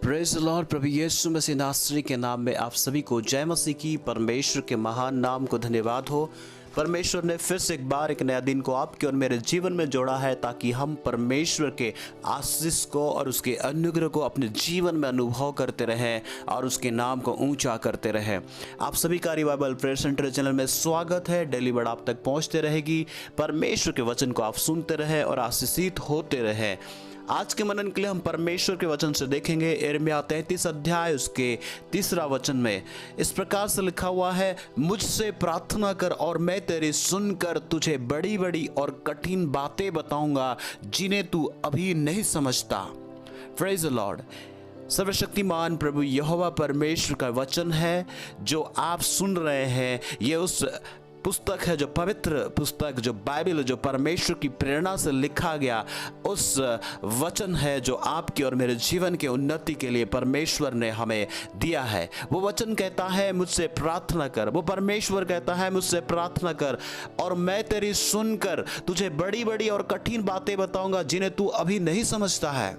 Praise the lord. प्रभु यीशु मसीह नासरी के नाम में आप सभी को जय मसीह की। परमेश्वर के महान नाम को धन्यवाद हो। परमेश्वर ने फिर से एक बार एक नया दिन को आपके और मेरे जीवन में जोड़ा है, ताकि हम परमेश्वर के आशीष को और उसके अनुग्रह को अपने जीवन में अनुभव करते रहें और उसके नाम को ऊंचा करते रहें। आप सभी का रिवाइवल प्रेयर सेंटर चैनल में स्वागत है। डेली वर्ड आप तक पहुंचते रहेगी। परमेश्वर के वचन को आप सुनते रहें और आशीषित होते रहें। आज के मनन के लिए हम परमेश्वर के वचन से देखेंगे यिर्मयाह 33 अध्याय उसके 3 वचन में इस प्रकार से लिखा हुआ है, मुझसे प्रार्थना कर और मैं तेरी सुनकर तुझे बड़ी बड़ी और कठिन बातें बताऊंगा जिन्हें तू अभी नहीं समझता। Praise the Lord. सर्वशक्तिमान प्रभु यहोवा परमेश्वर का वचन है जो आप सुन रहे हैं। ये उस पुस्तक है, जो पवित्र पुस्तक, जो बाइबल, जो परमेश्वर की प्रेरणा से लिखा गया उस वचन है जो आपके और मेरे जीवन के उन्नति के लिए परमेश्वर ने हमें दिया है। वो वचन कहता है मुझसे प्रार्थना कर। वो परमेश्वर कहता है मुझसे प्रार्थना कर और मैं तेरी सुनकर तुझे बड़ी बड़ी और कठिन बातें बताऊंगा जिन्हें तू अभी नहीं समझता है।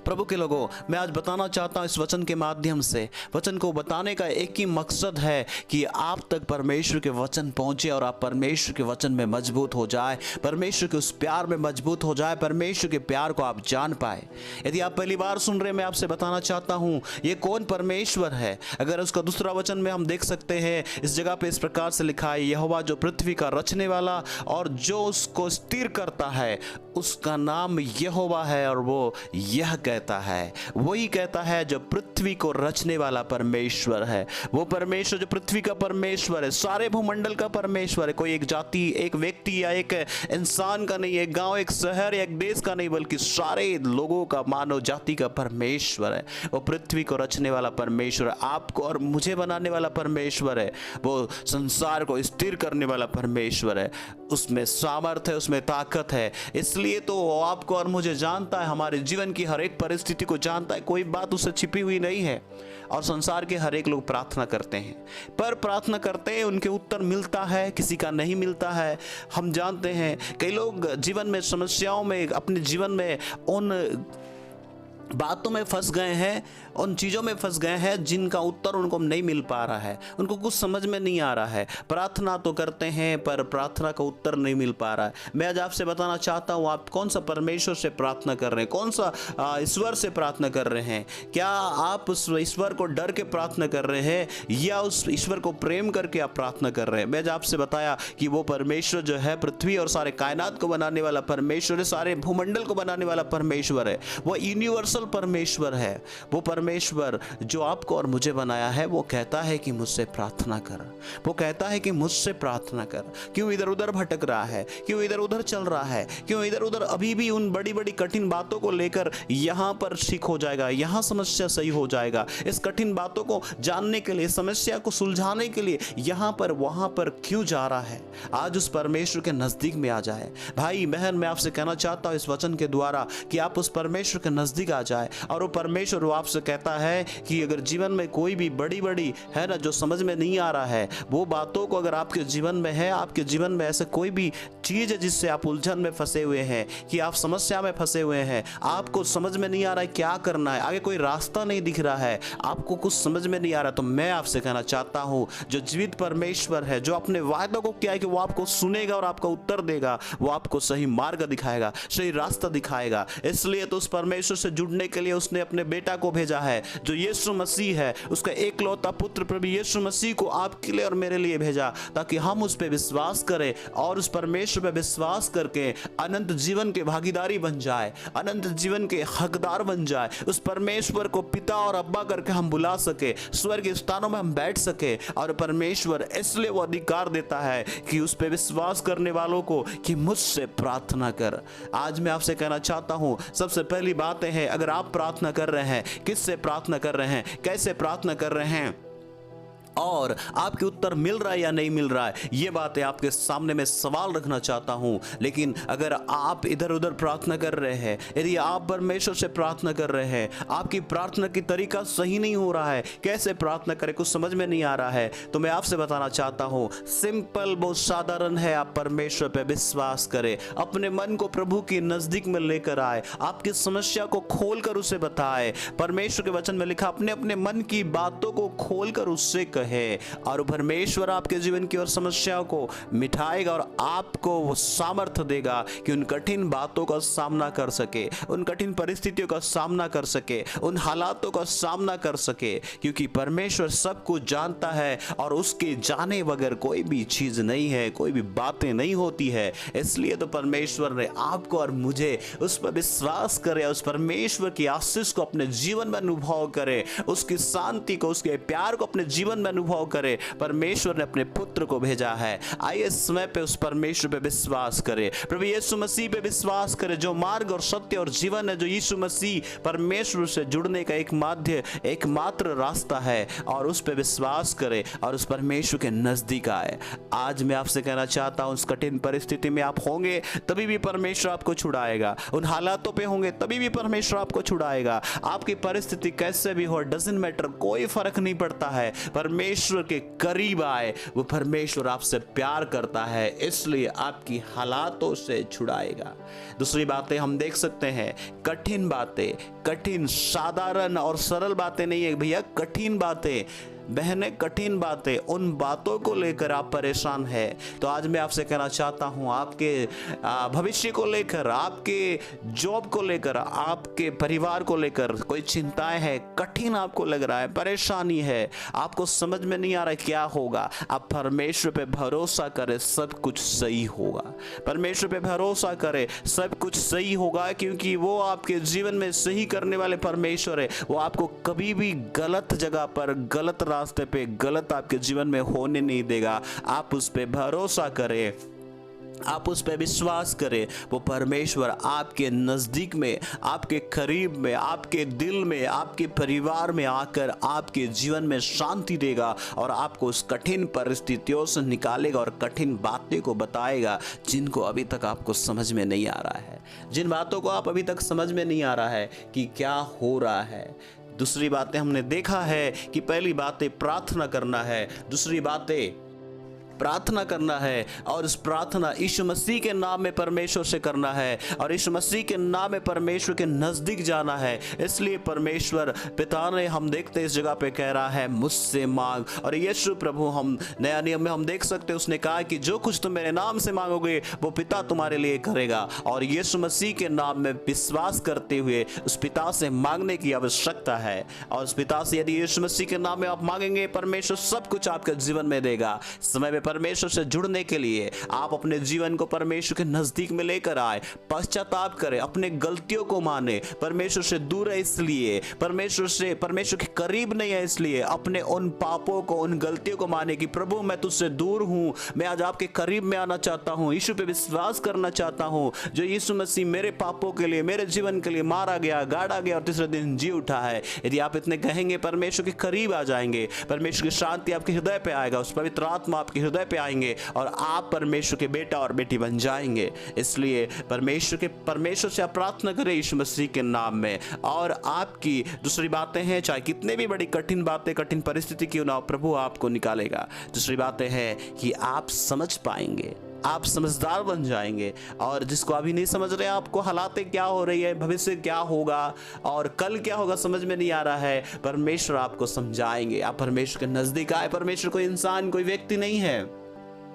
प्रभु के लोगों, मैं आज बताना चाहता हूँ इस वचन के माध्यम से, वचन को बताने का एक ही मकसद है कि आप तक परमेश्वर के वचन पहुँचे और आप परमेश्वर के वचन में मजबूत हो जाए, परमेश्वर के उस प्यार में मजबूत हो जाए, परमेश्वर के प्यार को आप जान पाए। यदि आप पहली बार सुन रहे हैं, मैं आपसे बताना चाहता हूँ ये कौन परमेश्वर है। अगर उसका दूसरा वचन में हम देख सकते हैं, इस जगह पे इस प्रकार से लिखा है, यहोवा जो पृथ्वी का रचने वाला और जो उसको स्थिर करता है उसका नाम यहोवा है। और वो यह कहता है, वही कहता है जो पृथ्वी को रचने वाला परमेश्वर है। वो परमेश्वर जो पृथ्वी का परमेश्वर है, सारे भूमंडल का परमेश्वर है। कोई एक जाति, एक व्यक्ति या एक इंसान का नहीं, एक गांव, एक शहर या एक देश का नहीं, बल्कि सारे लोगों का, मानव जाति का परमेश्वर है। वो पृथ्वी को रचने वाला परमेश्वर, आपको और मुझे बनाने वाला परमेश्वर है। वो संसार को स्थिर करने वाला परमेश्वर है। उसमें सामर्थ है, उसमें ताकत है। इसलिए तो वो आपको और मुझे जानता है, हमारे जीवन की हर एक परिस्थिति को जानता है। कोई बात उससे छिपी हुई नहीं है। और संसार के हर एक लोग प्रार्थना करते हैं, पर प्रार्थना करते हैं उनके उत्तर मिलता है, किसी का नहीं मिलता है। हम जानते हैं कई लोग जीवन में समस्याओं में, अपने जीवन में उन बातों में फंस गए हैं, उन चीज़ों में फंस गए हैं जिनका उत्तर उनको नहीं मिल पा रहा है, उनको कुछ समझ में नहीं आ रहा है। प्रार्थना तो करते हैं पर प्रार्थना का उत्तर नहीं मिल पा रहा है। मैं आज आपसे बताना चाहता हूँ, आप कौन सा परमेश्वर से प्रार्थना कर रहे हैं, कौन सा ईश्वर से प्रार्थना कर रहे हैं। क्या आप उस ईश्वर को डर के प्रार्थना कर रहे हैं या उस ईश्वर को प्रेम करके आप प्रार्थना कर रहे हैं। मैं आज आपसे बताया कि वो परमेश्वर जो है पृथ्वी और सारे कायनात को बनाने वाला परमेश्वर है, सारे भूमंडल को बनाने वाला परमेश्वर है। वो यूनिवर्सल परमेश्वर है। वो परमेश्वर जो आपको और मुझे बनाया है, वो कहता है कि मुझसे प्रार्थना कर। वो कहता है कि मुझसे प्रार्थना कर। क्यों इधर उधर भटक रहा है, क्यों इधर उधर चल रहा है, क्यों इधर उधर अभी भी उन बड़ी बड़ी कठिन बातों को लेकर यहाँ पर ठीक हो जाएगा, यहाँ समस्या सही हो जाएगा। इस कठिन बातों को जानने के लिए, समस्या को सुलझाने के लिए यहाँ पर वहाँ पर क्यों जा रहा है। आज उस परमेश्वर के नजदीक में आ जाए। भाई बहन, मैं आपसे कहना चाहता हूँ इस वचन के द्वारा कि आप उस परमेश्वर के नजदीक आ जाए। और वो परमेश्वर वो आपसे कहता है कि अगर जीवन में कोई भी बड़ी बड़ी है ना, जो समझ में नहीं आ रहा है, वो बातों को अगर आपके जीवन में है, आपके जीवन में ऐसे कोई भी चीज़ है जिससे आप उलझन में फंसे हुए हैं, कि आप समस्या में फंसे हुए हैं, आपको समझ में नहीं आ रहा है क्या करना है, आगे कोई रास्ता नहीं दिख रहा है, आपको कुछ समझ में नहीं आ रहा, तो मैं आपसे कहना चाहता हूँ जो जीवित परमेश्वर है, जो अपने वायदों को किया है कि वो आपको सुनेगा और आपका उत्तर देगा, वो आपको सही मार्ग दिखाएगा, सही रास्ता दिखाएगा। इसलिए तो उस परमेश्वर से जुड़ने के लिए उसने अपने बेटा को भेजा है, जो यीशु मसीह है, उसका एकलौता पुत्र प्रभु यीशु मसीह को आपके लिए और मेरे लिए भेजा, ताकि हम उस पर विश्वास करें और उस परमेश्वर पर विश्वास करके अनंत जीवन के भागीदारी बन जाए, अनंत जीवन के हकदार बन जाए। उस परमेश्वर को पिता और अब्बा करके हम बुला सके, स्वर्ग के स्थानों में हम बैठ सके। और परमेश्वर इसलिए वो अधिकार देता है कि उस पर विश्वास करने वालों को कि मुझसे प्रार्थना कर। आज मैं आपसे कहना चाहता हूं, सबसे पहली बात है, अगर आप प्रार्थना कर रहे हैं, किससे प्रार्थना कर रहे हैं, कैसे प्रार्थना कर रहे हैं, और आपके उत्तर मिल रहा है या नहीं मिल रहा है, ये बातें आपके सामने मैं सवाल रखना चाहता हूं। लेकिन अगर आप इधर उधर प्रार्थना कर रहे हैं, यदि आप परमेश्वर से प्रार्थना कर रहे हैं, आपकी प्रार्थना की तरीका सही नहीं हो रहा है, कैसे प्रार्थना करें कुछ समझ में नहीं आ रहा है, तो मैं आपसे बताना चाहता हूं, सिंपल, बहुत साधारण है। आप परमेश्वर पे विश्वास करें, अपने मन को प्रभु के नजदीक में लेकर आए, आपकी समस्या को खोलकर उसे बताए। परमेश्वर के वचन में लिखा, अपने अपने मन की बातों को खोलकर उससे कहे, और परमेश्वर आपके जीवन की और समस्याओं को मिटाएगा और आपको वो सामर्थ्य देगा कि उन कठिन बातों का सामना कर सके, उन कठिन परिस्थितियों का सामना कर सके, उन हालातों का सामना कर सके, क्योंकि परमेश्वर सब कुछ जानता है और उसके जाने बगैर कोई भी चीज नहीं है, कोई भी बातें नहीं होती है। इसलिए तो परमेश्वर ने आपको और मुझे उस पर विश्वास करे, उस परमेश्वर की आशीष को अपने जीवन में अनुभव करे, उसकी शांति को, उसके प्यार को अपने जीवन में अनुभव करे। परमेश्वर ने अपने पुत्र को भेजा है। आइए समय पे उस परमेश्वर पे विश्वास करें, प्रभु यीशु मसीह पे विश्वास करें, जो मार्ग और सत्य और जीवन है, जो यीशु मसीह परमेश्वर से जुड़ने का एकमात्र रास्ता है, और उस पे विश्वास करें और उस परमेश्वर के नजदीक आए। आज मैं आपसे कहना चाहता हूं, उस कठिन परिस्थिति में आप होंगे तभी भी परमेश्वर आपको छुड़ाएगा, उन हालातों पे होंगे तभी भी परमेश्वर आपको छुड़ाएगा। आपकी परिस्थिति कैसे भी हो, डजंट मैटर, कोई फर्क नहीं पड़ता है। परमेश्वर के करीब आए, वो परमेश्वर आपसे प्यार करता है, इसलिए आपकी हालातों से छुड़ाएगा। दूसरी बातें हम देख सकते हैं, कठिन बातें, कठिन, साधारण और सरल बातें नहीं है भैया, कठिन बातें, बहनें, कठिन बातें, उन बातों को लेकर आप परेशान हैं, तो आज मैं आपसे कहना चाहता हूं, आपके भविष्य को लेकर, आपके जॉब को लेकर, आपके परिवार को लेकर कोई चिंताएं हैं, कठिन आपको लग रहा है, परेशानी है, आपको समझ में नहीं आ रहा क्या होगा, आप परमेश्वर पे भरोसा करें, सब कुछ सही होगा। परमेश्वर पे भरोसा करें, सब कुछ सही होगा, क्योंकि वो आपके जीवन में सही करने वाले परमेश्वर है। वो आपको कभी भी गलत जगह पर, गलत रास्ते पे, गलत आपके जीवन में होने नहीं देगा। आप उस पे भरोसा करें, आप उस पर विश्वास करें, वो परमेश्वर आपके नज़दीक में, आपके करीब में, आपके दिल में, आपके परिवार में आकर आपके जीवन में शांति देगा और आपको उस कठिन परिस्थितियों से निकालेगा और कठिन बातें को बताएगा जिनको अभी तक आपको समझ में नहीं आ रहा है, जिन बातों को आप अभी तक समझ में नहीं आ रहा है कि क्या हो रहा है। दूसरी बातें हमने देखा है कि पहली बातें प्रार्थना करना है, दूसरी बातें प्रार्थना करना है, और इस प्रार्थना यीशु मसीह के नाम में परमेश्वर से करना है, और यीशु मसीह के नाम में परमेश्वर के नजदीक जाना है। इसलिए परमेश्वर पिता ने, हम देखते हैं इस जगह पे कह रहा है, मुझसे मांग। और यीशु प्रभु, हम नया नियम में हम देख सकते हैं, उसने कहा कि जो कुछ तुम मेरे नाम से मांगोगे वो पिता तुम्हारे लिए करेगा। और यीशु मसीह के नाम में विश्वास करते हुए उस पिता से मांगने की आवश्यकता है, और उस पिता से यदि यीशु मसीह के नाम में आप मांगेंगे, परमेश्वर सब कुछ आपके जीवन में देगा। समय में परमेश्वर से जुड़ने के लिए आप अपने जीवन को परमेश्वर के नजदीक में लेकर आए, पश्चाताप करें, अपने गलतियों को माने, परमेश्वर से दूर है इसलिए, परमेश्वर के करीब नहीं है इसलिए, अपने उन पापों को, उन गलतियों को माने कि प्रभु मैं तुझसे दूर हूं, मैं आज आपके करीब में आना चाहता हूं, यीशु पे विश्वास करना चाहता हूं, जो यीशु मसीह मेरे पापों के लिए, मेरे जीवन के लिए मारा गया, गाड़ा गया और तीसरे दिन जी उठा है। यदि आप इतने कहेंगे, परमेश्वर के करीब आ जाएंगे, परमेश्वर की शांति आपके हृदय पे आएगा, उस पवित्र आत्मा आपके हृदय पे आएंगे और आप परमेश्वर के बेटा और बेटी बन जाएंगे। इसलिए परमेश्वर से आप प्रार्थना करें यीशु मसीह के नाम में। और आपकी दूसरी बातें हैं, चाहे कितने भी बड़ी कठिन बातें, कठिन परिस्थिति क्यों ना हो, प्रभु आपको निकालेगा। दूसरी बातें हैं कि आप समझ पाएंगे, आप समझदार बन जाएंगे, और जिसको अभी नहीं समझ रहे, आपको हालातें क्या हो रही है, भविष्य क्या होगा और कल क्या होगा समझ में नहीं आ रहा है, परमेश्वर आपको समझाएंगे। आप परमेश्वर के नजदीक आए। परमेश्वर कोई इंसान, कोई व्यक्ति नहीं है,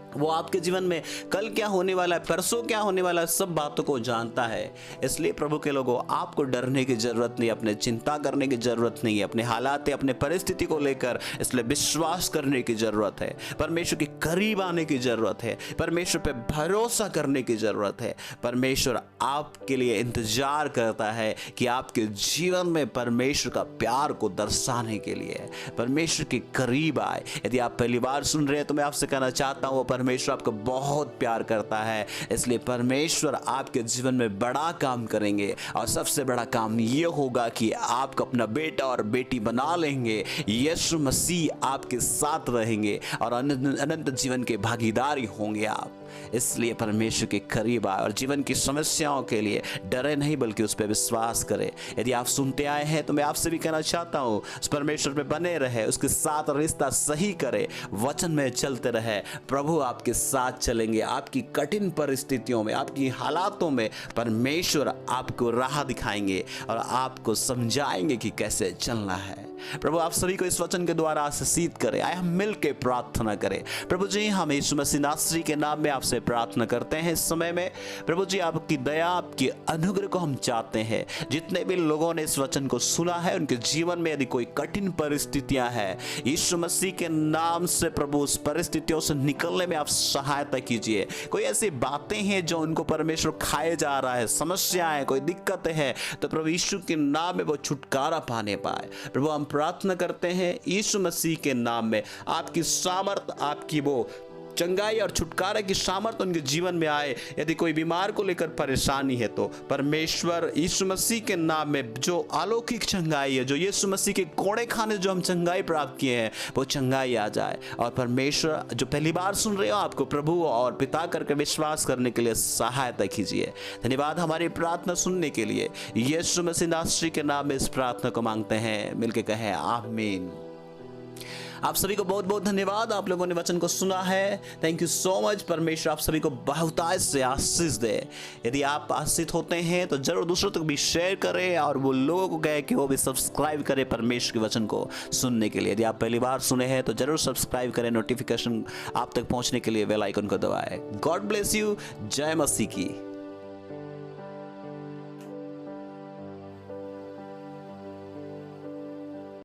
वो आपके जीवन में कल क्या होने वाला है, परसों क्या होने वाला है, सब बातों को जानता है। इसलिए प्रभु के लोगों, आपको डरने की जरूरत नहीं, अपने चिंता करने की जरूरत नहीं है, अपने हालात, अपने परिस्थिति को लेकर। इसलिए विश्वास करने की जरूरत है, परमेश्वर के करीब आने की जरूरत है, परमेश्वर पे भरोसा करने की जरूरत है। परमेश्वर आपके लिए इंतजार करता है कि आपके जीवन में परमेश्वर का प्यार को दर्शाने के लिए परमेश्वर के करीब आए। यदि आप पहली बार सुन रहे हैं तो मैं आपसे कहना चाहता हूँ, परमेश्वर आपको बहुत प्यार करता है, इसलिए परमेश्वर आपके जीवन में बड़ा काम करेंगे और सबसे बड़ा काम ये होगा कि आपको अपना बेटा और बेटी बना लेंगे। यीशु मसीह आपके साथ रहेंगे और अनंत जीवन के भागीदारी होंगे आप। इसलिए परमेश्वर के करीब आए और जीवन की समस्याओं के लिए डरे नहीं बल्कि उस पर विश्वास करें। यदि आप सुनते आए हैं तो मैं आपसे भी कहना चाहता हूँ, उस परमेश्वर पे बने रहे, उसके साथ रिश्ता सही करें, वचन में चलते रहे। प्रभु आपके साथ चलेंगे। आपकी कठिन परिस्थितियों में, आपकी हालातों में परमेश्वर आपको राह दिखाएंगे और आपको समझाएंगे कि कैसे चलना है। प्रभु आप सभी को इस वचन के द्वारा आशीषित करें। आए हम मिल के प्रार्थना करें। प्रभु जी हम यीशु मसीह नासरी के नाम में आपसे प्रार्थना करते हैं इस समय में। प्रभु जी आपकी दया, आपकी अनुग्रह को हम चाहते हैं। जितने भी लोगों ने इस वचन को सुना है उनके जीवन में यदि कोई कठिन परिस्थितियां हैं, यीशु मसीह के नाम से प्रभु उस परिस्थितियों से निकलने में आप सहायता कीजिए। कोई ऐसी बातें हैं जो उनको परमेश्वर खाए जा रहा है, समस्याएं, कोई दिक्कतें हैं, तो प्रभु यीशु के नाम में वो छुटकारा पाने पाए। प्रभु हम प्रार्थना करते हैं यीशु मसीह के नाम में आपकी सामर्थ, आपकी वो चंगाई और छुटकारा की सामर्थ उनके जीवन में आए। यदि कोई बीमार को लेकर परेशानी है तो परमेश्वर यीशु मसीह के नाम में जो अलौकिक चंगाई है, जो यीशु मसीह के कोड़े खाने जो हम चंगाई प्राप्त किए हैं, वो चंगाई आ जाए। और परमेश्वर जो पहली बार सुन रहे हो आपको प्रभु और पिता करके विश्वास करने के लिए सहायता कीजिए। धन्यवाद हमारी प्रार्थना सुनने के लिए। यीशु मसीह नासरी के नाम में इस प्रार्थना को मांगते हैं, मिलके कहें आमीन। आप सभी को बहुत बहुत धन्यवाद। आप लोगों ने वचन को सुना है। Thank you so much. परमेश्वर आप सभी को बहुतायत से आशीष दे। यदि आप आशीषित होते हैं तो जरूर दूसरों तक भी शेयर करें और वो लोगों को कहें कि वो भी सब्सक्राइब करें परमेश्वर के वचन को सुनने के लिए। यदि आप पहली बार सुने हैं तो जरूर सब्सक्राइब करें। नोटिफिकेशन आप तक पहुंचने के लिए बेल आइकन को दबाएं। God bless you. जय मसीह की।